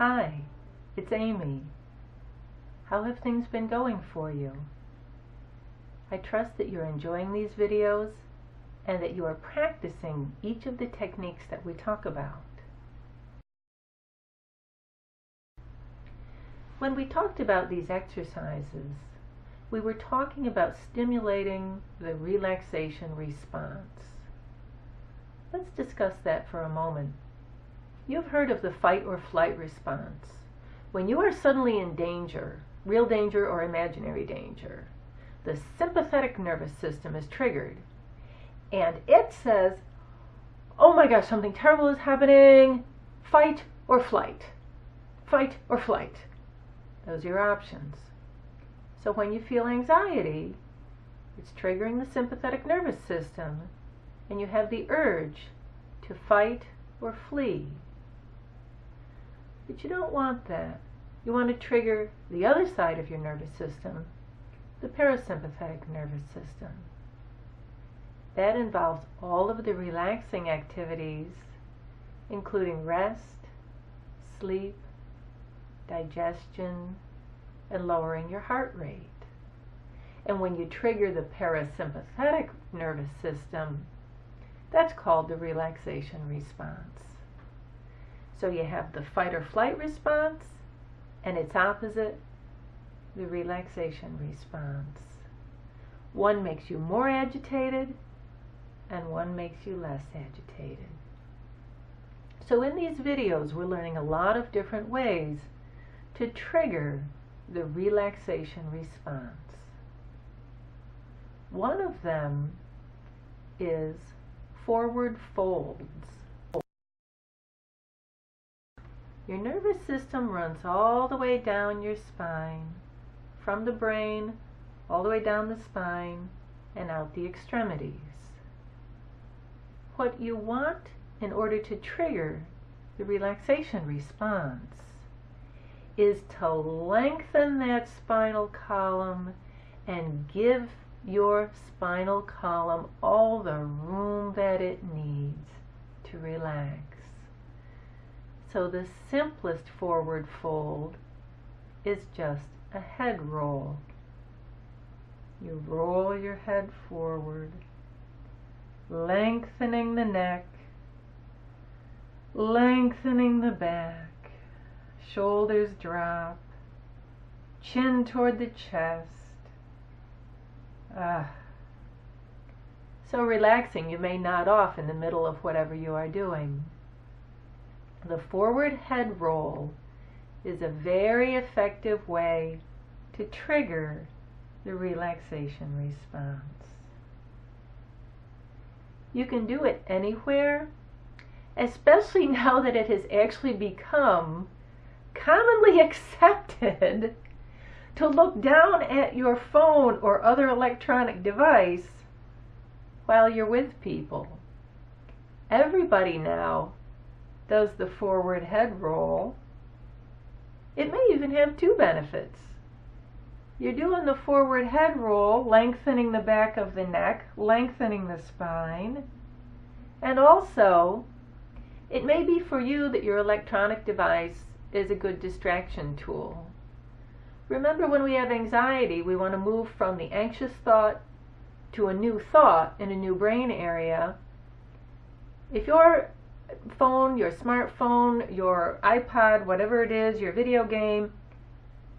Hi, it's Amy. How have things been going for you? I trust that you're enjoying these videos and that you are practicing each of the techniques that we talk about. When we talked about these exercises, we were talking about stimulating the relaxation response. Let's discuss that for a moment. You've heard of the fight or flight response. When you are suddenly in danger, real danger or imaginary danger, the sympathetic nervous system is triggered and it says, oh my gosh, something terrible is happening, fight or flight, fight or flight. Those are your options. So when you feel anxiety, it's triggering the sympathetic nervous system and you have the urge to fight or flee. But you don't want that. You want to trigger the other side of your nervous system, the parasympathetic nervous system. That involves all of the relaxing activities, including rest, sleep, digestion, and lowering your heart rate. And when you trigger the parasympathetic nervous system, that's called the relaxation response. So you have the fight or flight response, and its opposite, the relaxation response. One makes you more agitated, and one makes you less agitated. So in these videos, we're learning a lot of different ways to trigger the relaxation response. One of them is forward folds. Your nervous system runs all the way down your spine, from the brain, all the way down the spine, and out the extremities. What you want in order to trigger the relaxation response is to lengthen that spinal column and give your spinal column all the room that it needs to relax. So the simplest forward fold is just a head roll. You roll your head forward, lengthening the neck, lengthening the back, shoulders drop, chin toward the chest. So relaxing, you may nod off in the middle of whatever you are doing. The forward head roll is a very effective way to trigger the relaxation response. You can do it anywhere, especially now that it has actually become commonly accepted to look down at your phone or other electronic device while you're with people. Everybody now does the forward head roll. It may even have two benefits. You're doing the forward head roll, lengthening the back of the neck, lengthening the spine, and also it may be for you that your electronic device is a good distraction tool. Remember, when we have anxiety, we want to move from the anxious thought to a new thought in a new brain area. If your phone, your smartphone, your iPod, whatever it is, your video game,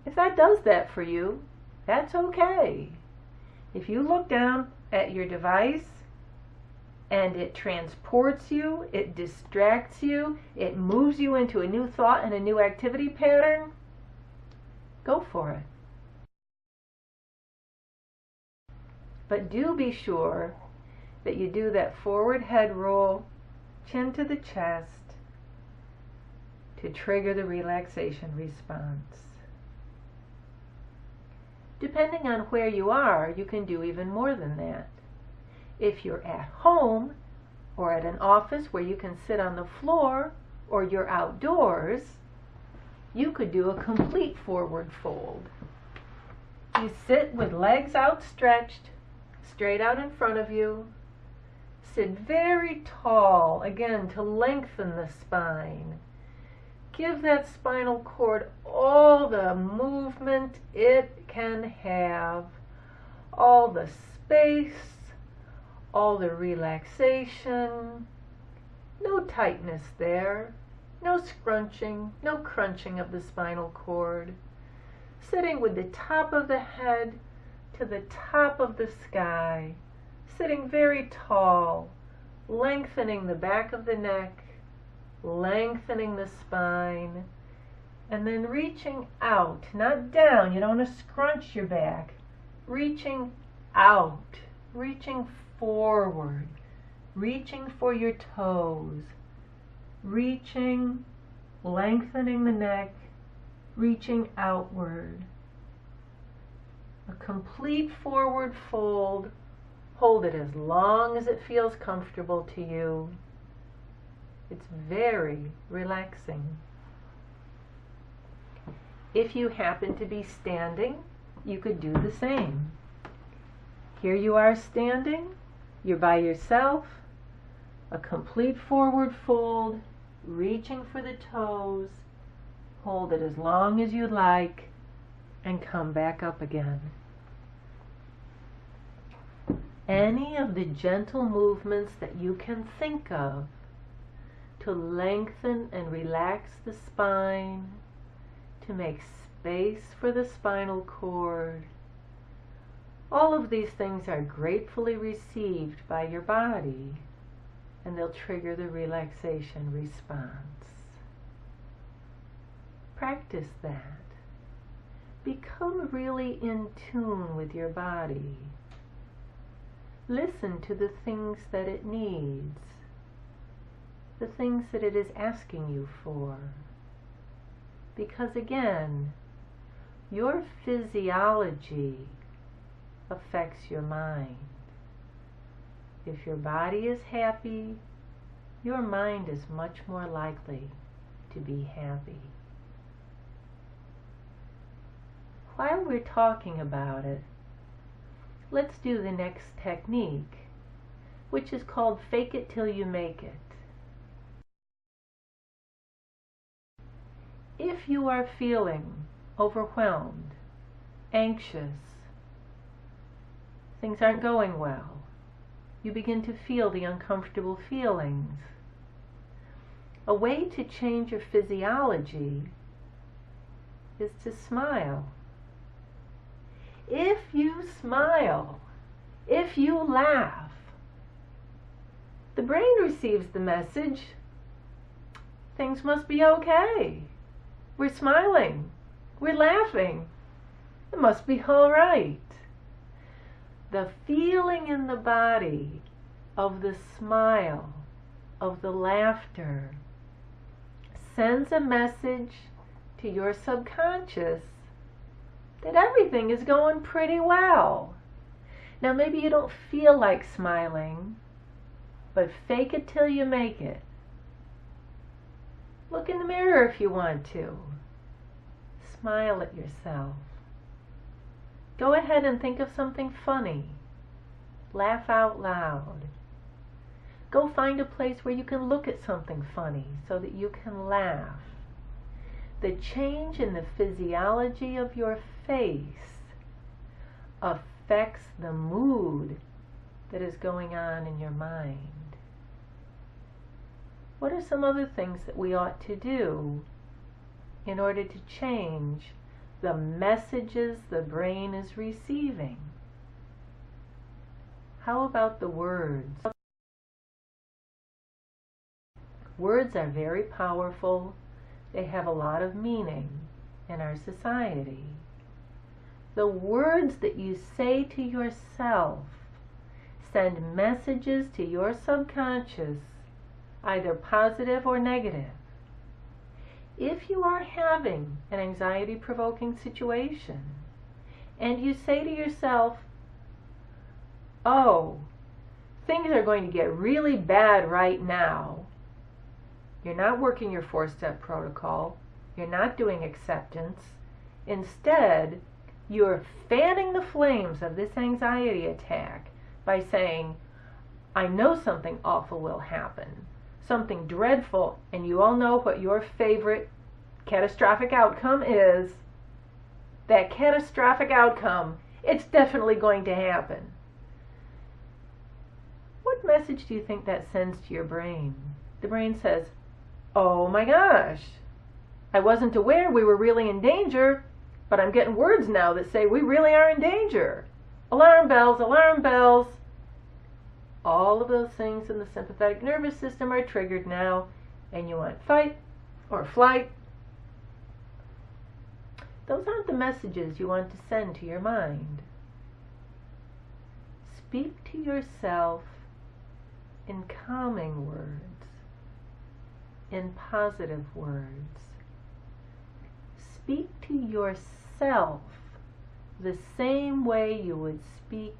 if that does that for you, that's okay. If you look down at your device and it transports you, it distracts you, it moves you into a new thought and a new activity pattern, go for it. But do be sure that you do that forward head roll, chin to the chest, to trigger the relaxation response. Depending on where you are, you can do even more than that. If you're at home or at an office where you can sit on the floor, or you're outdoors, you could do a complete forward fold. You sit with legs outstretched, straight out in front of you. Sit very tall, again, to lengthen the spine. Give that spinal cord all the movement it can have, all the space, all the relaxation. No tightness there, no scrunching, no crunching of the spinal cord. Sitting with the top of the head to the top of the sky, sitting very tall, lengthening the back of the neck, lengthening the spine, and then reaching out, not down. You don't want to scrunch your back. Reaching out, reaching forward, reaching for your toes, reaching, lengthening the neck, reaching outward. A complete forward fold. Hold it as long as it feels comfortable to you. It's very relaxing. If you happen to be standing, you could do the same. Here you are standing, you're by yourself, a complete forward fold, reaching for the toes, hold it as long as you like, and come back up again. Any of the gentle movements that you can think of to lengthen and relax the spine, to make space for the spinal cord. All of these things are gratefully received by your body, and they'll trigger the relaxation response. Practice that. Become really in tune with your body. Listen to the things that it needs, the things that it is asking you for. Because again, your physiology affects your mind. If your body is happy, your mind is much more likely to be happy. While we're talking about it, let's do the next technique, which is called fake it till you make it. If you are feeling overwhelmed, anxious, things aren't going well, you begin to feel the uncomfortable feelings. A way to change your physiology is to smile. If you smile, if you laugh, the brain receives the message, things must be okay. We're smiling, we're laughing, it must be all right. The feeling in the body of the smile, of the laughter, sends a message to your subconscious that everything is going pretty well. Now maybe you don't feel like smiling, but fake it till you make it. Look in the mirror if you want to. Smile at yourself. Go ahead and think of something funny. Laugh out loud. Go find a place where you can look at something funny so that you can laugh. The change in the physiology of your face affects the mood that is going on in your mind. What are some other things that we ought to do in order to change the messages the brain is receiving? How about the words? Words are very powerful. They have a lot of meaning in our society. The words that you say to yourself send messages to your subconscious, either positive or negative. If you are having an anxiety-provoking situation and you say to yourself, oh, things are going to get really bad right now, you're not working your 4-step protocol, you're not doing acceptance. Instead, you're fanning the flames of this anxiety attack by saying, I know something awful will happen, something dreadful, and you all know what your favorite catastrophic outcome is that catastrophic outcome. It's definitely going to happen. What message do you think that sends to your brain? The brain says, oh my gosh, I wasn't aware we were really in danger, but I'm getting words now that say we really are in danger. Alarm bells, alarm bells. All of those things in the sympathetic nervous system are triggered now, and you want fight or flight. Those aren't the messages you want to send to your mind. Speak to yourself in calming words, in positive words. Speak to yourself the same way you would speak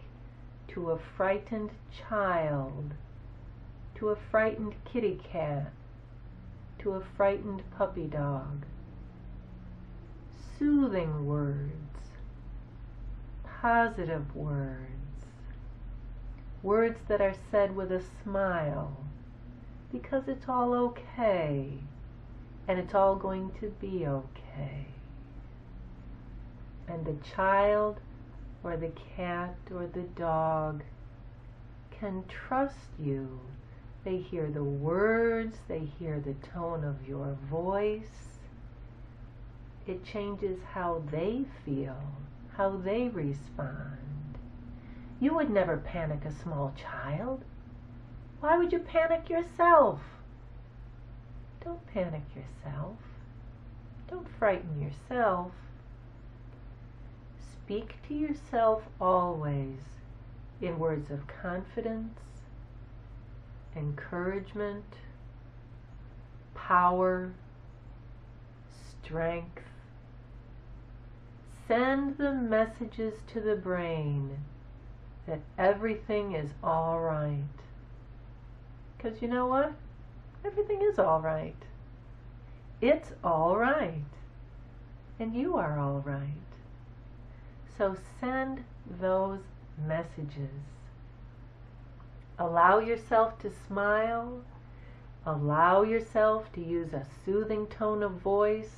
to a frightened child, to a frightened kitty cat, to a frightened puppy dog. Soothing words, positive words, words that are said with a smile, because it's all okay, and it's all going to be okay. And the child or the cat or the dog can trust you. They hear the words, they hear the tone of your voice. It changes how they feel, how they respond. You would never panic a small child. Why would you panic yourself? Don't panic yourself. Don't frighten yourself. Speak to yourself always in words of confidence, encouragement, power, strength. Send the messages to the brain that everything is all right. Because you know what? Everything is all right. It's all right. And you are all right. So send those messages. Allow yourself to smile. Allow yourself to use a soothing tone of voice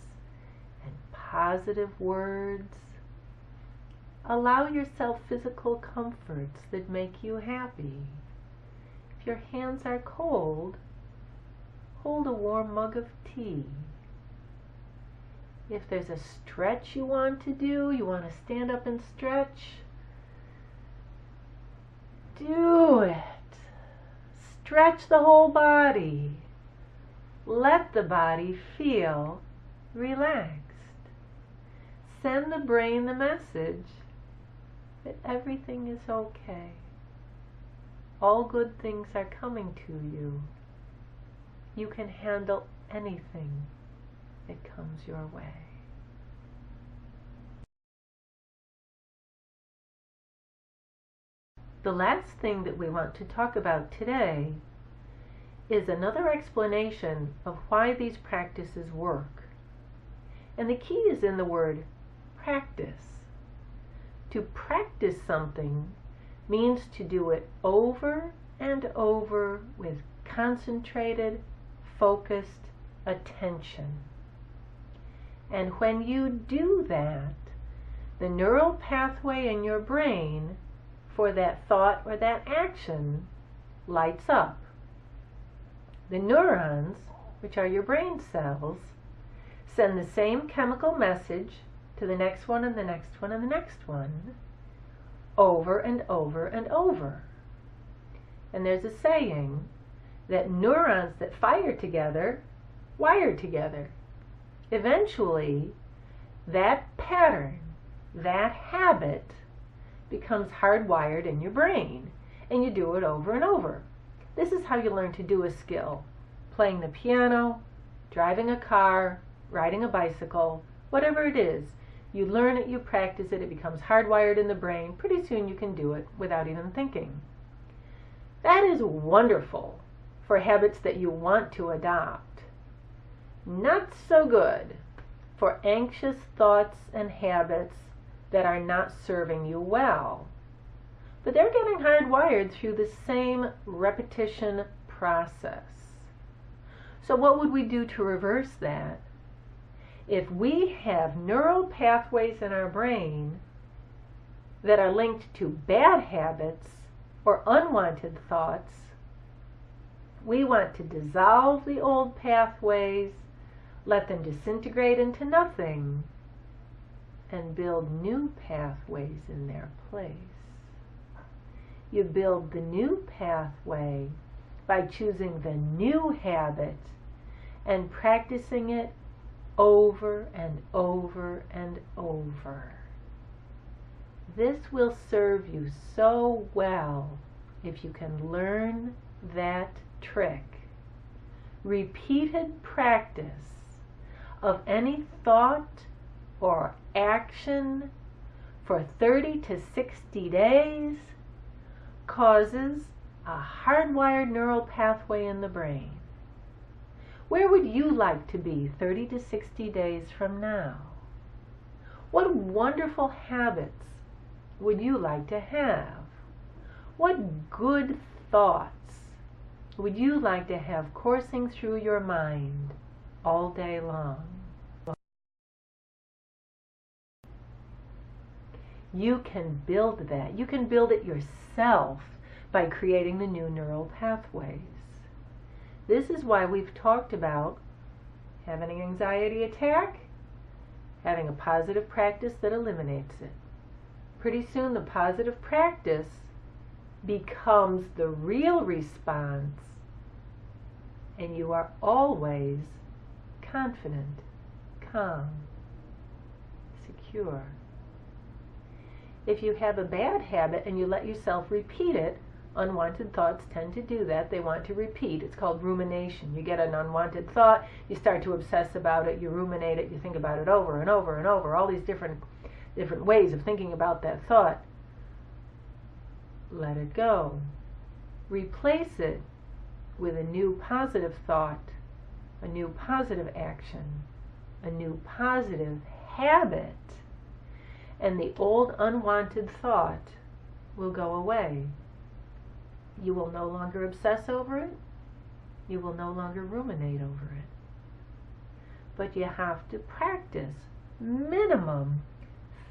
and positive words. Allow yourself physical comforts that make you happy. If your hands are cold, hold a warm mug of tea. If there's a stretch you want to do, you want to stand up and stretch, do it. Stretch the whole body. Let the body feel relaxed. Send the brain the message that everything is okay. All good things are coming to you. You can handle anything that comes your way. The last thing that we want to talk about today is another explanation of why these practices work. And the key is in the word practice. To practice something means to do it over and over with concentrated, focused attention. And when you do that, the neural pathway in your brain for that thought or that action lights up. The neurons, which are your brain cells, send the same chemical message to the next one and the next one and the next one over and over and over. And there's a saying that neurons that fire together wire together. Eventually, that pattern, that habit, becomes hardwired in your brain, and you do it over and over. This is how you learn to do a skill. Playing the piano, driving a car, riding a bicycle, whatever it is. You learn it, you practice it, it becomes hardwired in the brain. Pretty soon you can do it without even thinking. That is wonderful for habits that you want to adopt. Not so good for anxious thoughts and habits that are not serving you well. But they're getting hardwired through the same repetition process. So what would we do to reverse that? If we have neural pathways in our brain that are linked to bad habits or unwanted thoughts, we want to dissolve the old pathways, let them disintegrate into nothing, and build new pathways in their place. You build the new pathway by choosing the new habit and practicing it over and over and over. This will serve you so well if you can learn that trick. Repeated practice of any thought or action for 30 to 60 days causes a hardwired neural pathway in the brain. Where would you like to be 30 to 60 days from now? What wonderful habits would you like to have? What good thoughts would you like to have coursing through your mind all day long? You can build that. You can build it yourself by creating the new neural pathways. This is why we've talked about having an anxiety attack, having a positive practice that eliminates it. Pretty soon the positive practice becomes the real response, and you are always confident, calm, secure. If you have a bad habit and you let yourself repeat it, unwanted thoughts tend to do that. They want to repeat. It's called rumination. You get an unwanted thought, you start to obsess about it, you ruminate it, you think about it over and over and over, all these different ways of thinking about that thought. Let it go. Replace it with a new positive thought, a new positive action, a new positive habit, and the old unwanted thought will go away. You will no longer obsess over it. You will no longer ruminate over it. But you have to practice minimum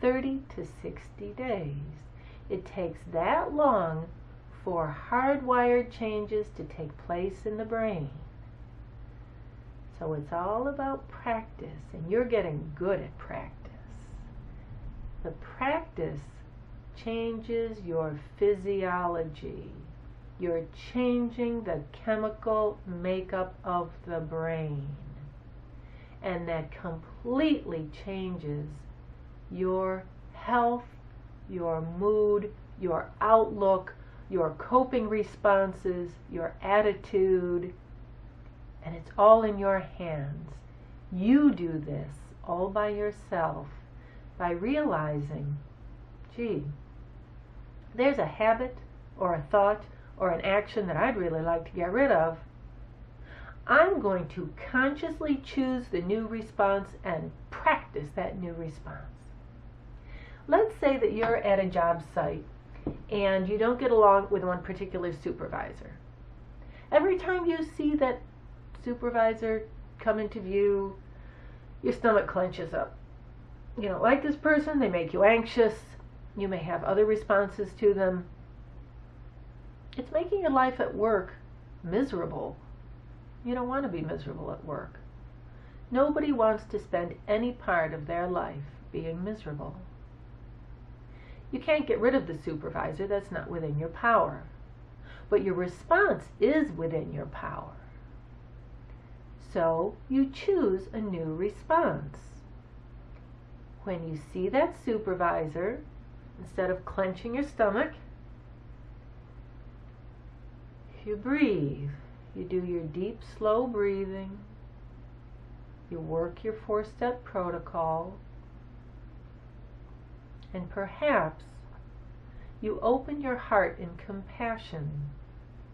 30 to 60 days. It takes that long for hardwired changes to take place in the brain. So it's all about practice, and you're getting good at practice. The practice changes your physiology. You're changing the chemical makeup of the brain. And that completely changes your health, your mood, your outlook, your coping responses, your attitude, and it's all in your hands. You do this all by yourself by realizing, gee, there's a habit or a thought or an action that I'd really like to get rid of. I'm going to consciously choose the new response and practice that new response. Let's say that you're at a job site and you don't get along with one particular supervisor. Every time you see that supervisor come into view, your stomach clenches up. You don't like this person, they make you anxious, you may have other responses to them. It's making your life at work miserable. You don't want to be miserable at work. Nobody wants to spend any part of their life being miserable. You can't get rid of the supervisor, that's not within your power. But your response is within your power. So you choose a new response. When you see that supervisor, instead of clenching your stomach, you breathe. You do your deep, slow breathing. You work your 4-step protocol. And perhaps you open your heart in compassion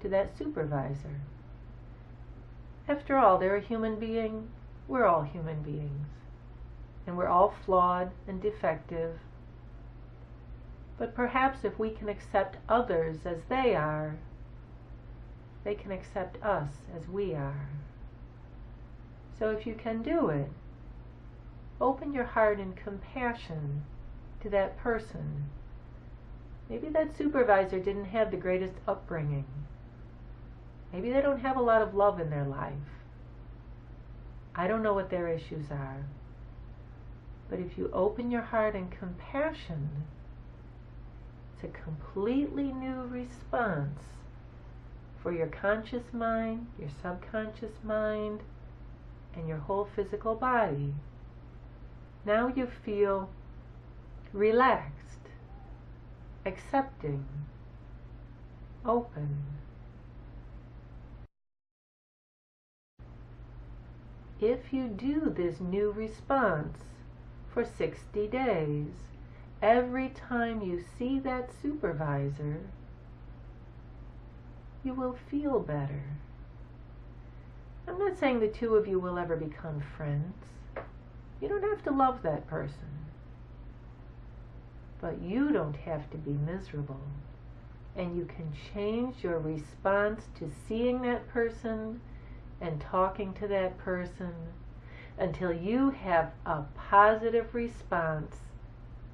to that supervisor. After all, they're a human being. We're all human beings. And we're all flawed and defective. But perhaps if we can accept others as they are, they can accept us as we are. So if you can do it, open your heart in compassion to that person. Maybe that supervisor didn't have the greatest upbringing. Maybe they don't have a lot of love in their life. I don't know what their issues are. But if you open your heart in compassion, it's a completely new response for your conscious mind, your subconscious mind, and your whole physical body. Now you feel relaxed, accepting, open. If you do this new response for 60 days, every time you see that supervisor, you will feel better. I'm not saying the two of you will ever become friends. You don't have to love that person. But you don't have to be miserable. And you can change your response to seeing that person and talking to that person until you have a positive response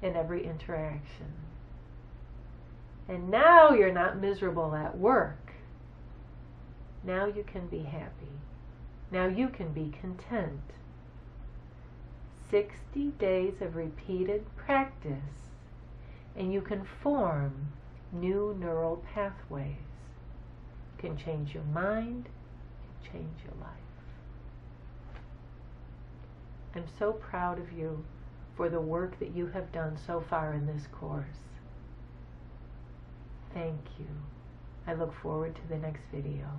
in every interaction. And now you're not miserable at work. Now you can be happy. Now you can be content. 60 days of repeated practice, and you can form new neural pathways. You can change your mind, you can change your life. I'm so proud of you for the work that you have done so far in this course. Thank you. I look forward to the next video.